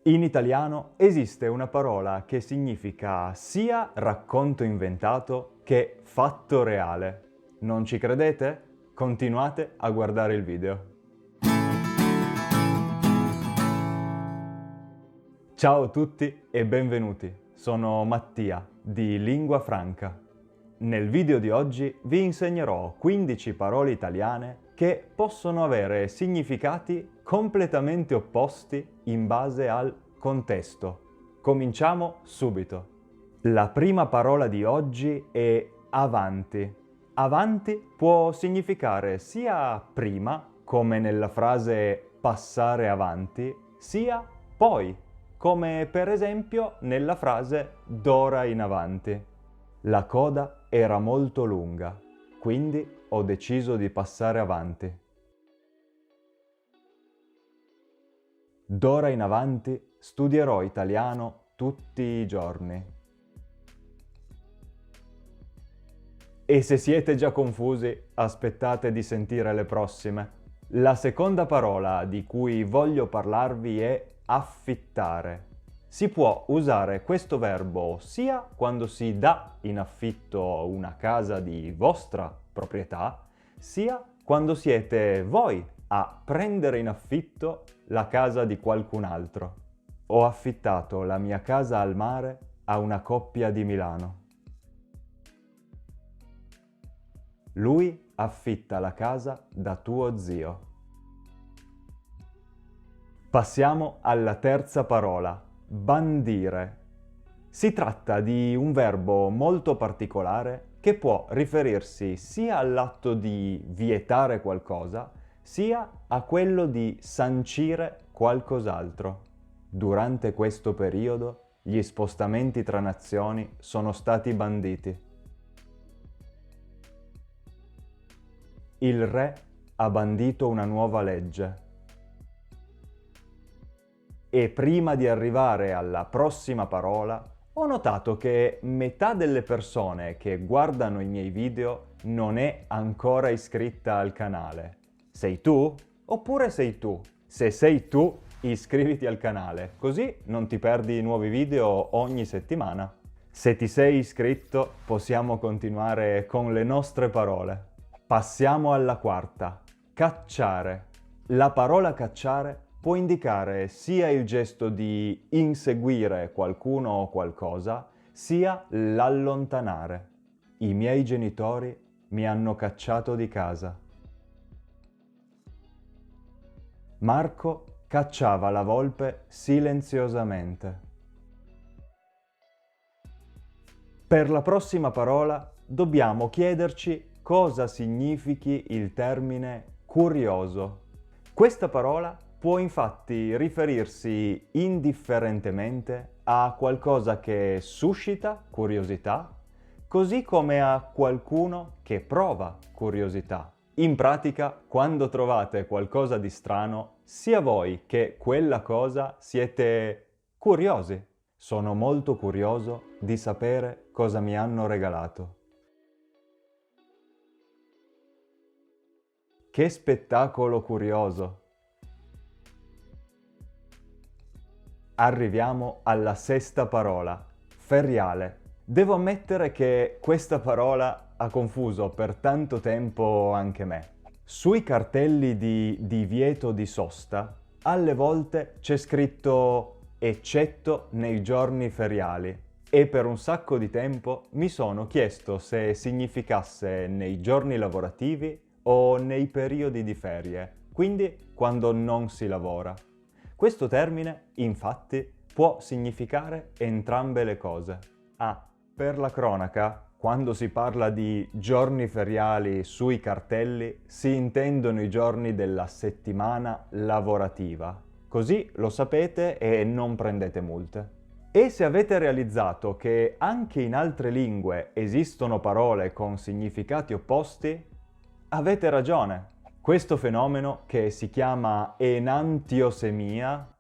In italiano esiste una parola che significa sia racconto inventato che fatto reale. Non ci credete? Continuate a guardare il video. Ciao a tutti e benvenuti. Sono Mattia di Lingua Franca. Nel video di oggi vi insegnerò 15 parole italiane che possono avere significati completamente opposti in base al contesto. Cominciamo subito. La prima parola di oggi è avanti. Avanti può significare sia prima, come nella frase passare avanti, sia poi, come per esempio nella frase d'ora in avanti. La coda era molto lunga, quindi ho deciso di passare avanti. D'ora in avanti studierò italiano tutti i giorni. E se siete già confusi, aspettate di sentire le prossime. La seconda parola di cui voglio parlarvi è affittare. Si può usare questo verbo sia quando si dà in affitto una casa di vostra proprietà, sia quando siete voi a prendere in affitto la casa di qualcun altro. Ho affittato la mia casa al mare a una coppia di Milano. Lui affitta la casa da tuo zio. Passiamo alla terza parola. Bandire. Si tratta di un verbo molto particolare che può riferirsi sia all'atto di vietare qualcosa, sia a quello di sancire qualcos'altro. Durante questo periodo gli spostamenti tra nazioni sono stati banditi. Il re ha bandito una nuova legge. E prima di arrivare alla prossima parola, ho notato che metà delle persone che guardano i miei video non è ancora iscritta al canale. Sei tu? Oppure sei tu? Se sei tu, iscriviti al canale, così non ti perdi nuovi video ogni settimana. Se ti sei iscritto, possiamo continuare con le nostre parole. Passiamo alla quarta. Cacciare. La parola cacciare può indicare sia il gesto di inseguire qualcuno o qualcosa, sia l'allontanare. I miei genitori mi hanno cacciato di casa. Marco cacciava la volpe silenziosamente. Per la prossima parola dobbiamo chiederci cosa significhi il termine curioso. Questa parola può infatti riferirsi indifferentemente a qualcosa che suscita curiosità, così come a qualcuno che prova curiosità. In pratica, quando trovate qualcosa di strano, sia voi che quella cosa siete curiosi. Sono molto curioso di sapere cosa mi hanno regalato. Che spettacolo curioso! Arriviamo alla sesta parola, feriale. Devo ammettere che questa parola ha confuso per tanto tempo anche me. Sui cartelli di divieto di sosta, alle volte c'è scritto eccetto nei giorni feriali e per un sacco di tempo mi sono chiesto se significasse nei giorni lavorativi o nei periodi di ferie, quindi quando non si lavora. Questo termine, infatti, può significare entrambe le cose. Per la cronaca, quando si parla di giorni feriali sui cartelli, si intendono i giorni della settimana lavorativa. Così lo sapete e non prendete multe. E se avete realizzato che anche in altre lingue esistono parole con significati opposti, avete ragione. Questo fenomeno, che si chiama enantiosemia,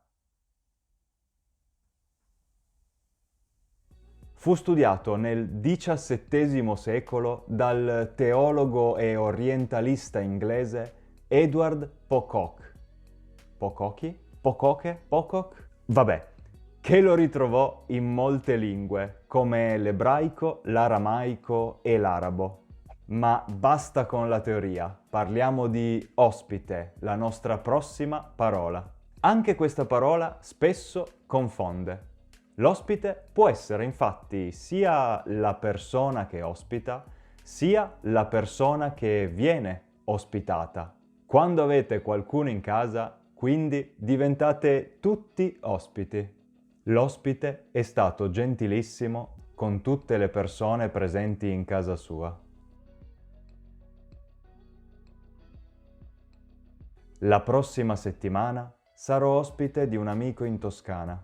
fu studiato nel XVII secolo dal teologo e orientalista inglese Edward Pocock. Pocock? Vabbè, che lo ritrovò in molte lingue, come l'ebraico, l'aramaico e l'arabo. Ma basta con la teoria, parliamo di ospite, la nostra prossima parola. Anche questa parola spesso confonde. L'ospite può essere infatti sia la persona che ospita, sia la persona che viene ospitata. Quando avete qualcuno in casa, quindi diventate tutti ospiti. L'ospite è stato gentilissimo con tutte le persone presenti in casa sua. La prossima settimana sarò ospite di un amico in Toscana.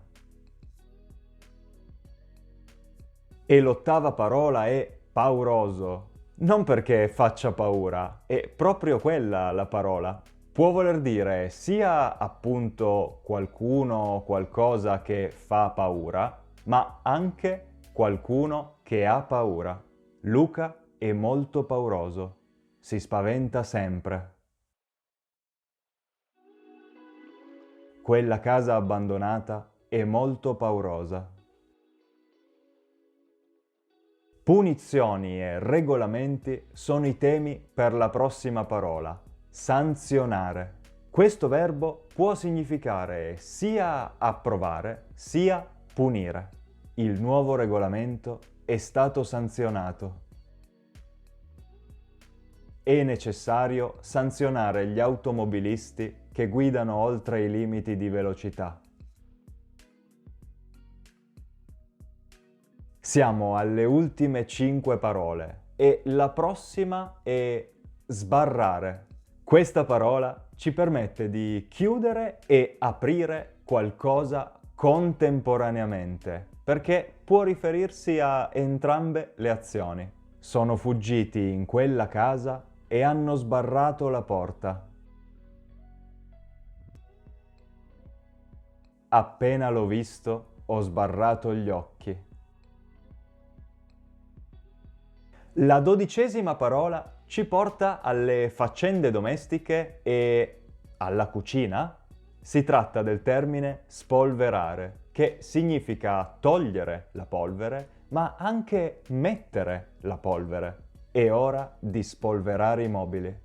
E l'ottava parola è pauroso. Non perché faccia paura, è proprio quella la parola. Può voler dire sia appunto qualcuno o qualcosa che fa paura, ma anche qualcuno che ha paura. Luca è molto pauroso, si spaventa sempre. Quella casa abbandonata è molto paurosa. Punizioni e regolamenti sono i temi per la prossima parola. Sanzionare. Questo verbo può significare sia approvare, sia punire. Il nuovo regolamento è stato sanzionato. È necessario sanzionare gli automobilisti che guidano oltre i limiti di velocità. Siamo alle ultime 5 parole e la prossima è sbarrare. Questa parola ci permette di chiudere e aprire qualcosa contemporaneamente, perché può riferirsi a entrambe le azioni. Sono fuggiti in quella casa e hanno sbarrato la porta. Appena l'ho visto, ho sbarrato gli occhi. La 12ª parola ci porta alle faccende domestiche e alla cucina. Si tratta del termine spolverare, che significa togliere la polvere, ma anche mettere la polvere. È ora di spolverare i mobili.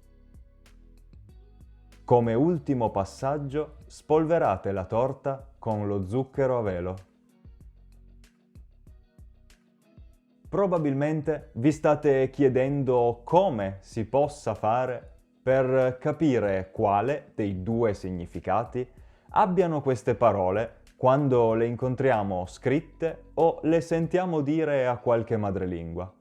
Come ultimo passaggio, spolverate la torta con lo zucchero a velo. Probabilmente vi state chiedendo come si possa fare per capire quale dei due significati abbiano queste parole quando le incontriamo scritte o le sentiamo dire a qualche madrelingua.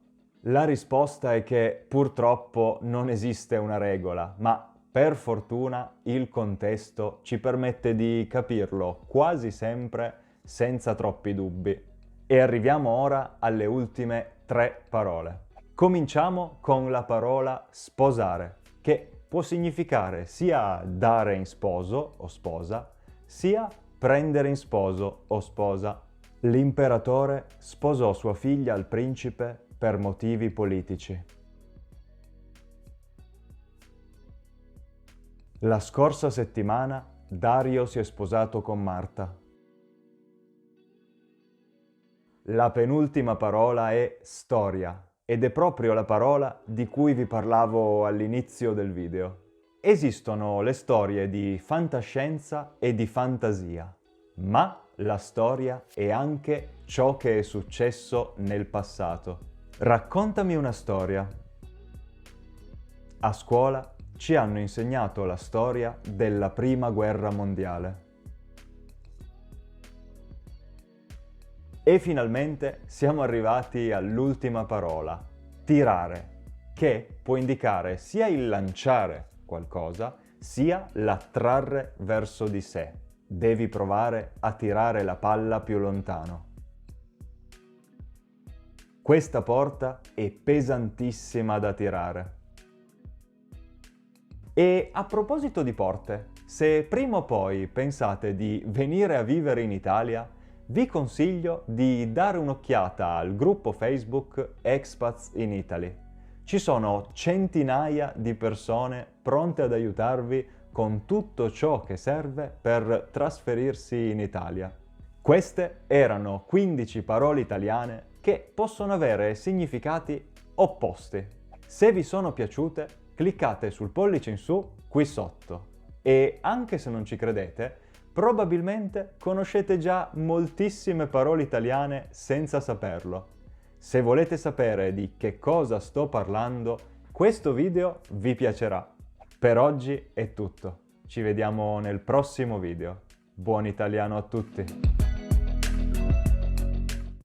La risposta è che purtroppo non esiste una regola, ma per fortuna il contesto ci permette di capirlo quasi sempre senza troppi dubbi. E arriviamo ora alle ultime 3 parole. Cominciamo con la parola sposare, che può significare sia dare in sposo o sposa, sia prendere in sposo o sposa. L'imperatore sposò sua figlia al principe per motivi politici. La scorsa settimana Dario si è sposato con Marta. La penultima parola è storia ed è proprio la parola di cui vi parlavo all'inizio del video. Esistono le storie di fantascienza e di fantasia, ma la storia è anche ciò che è successo nel passato. Raccontami una storia. A scuola ci hanno insegnato la storia della Prima Guerra Mondiale. E finalmente siamo arrivati all'ultima parola, tirare, che può indicare sia il lanciare qualcosa, sia l'attrarre verso di sé. Devi provare a tirare la palla più lontano. Questa porta è pesantissima da tirare. E a proposito di porte, se prima o poi pensate di venire a vivere in Italia, vi consiglio di dare un'occhiata al gruppo Facebook Expats in Italy. Ci sono centinaia di persone pronte ad aiutarvi con tutto ciò che serve per trasferirsi in Italia. Queste erano 15 parole italiane che possono avere significati opposti. Se vi sono piaciute, cliccate sul pollice in su qui sotto. E anche se non ci credete, probabilmente conoscete già moltissime parole italiane senza saperlo. Se volete sapere di che cosa sto parlando, questo video vi piacerà. Per oggi è tutto. Ci vediamo nel prossimo video. Buon italiano a tutti!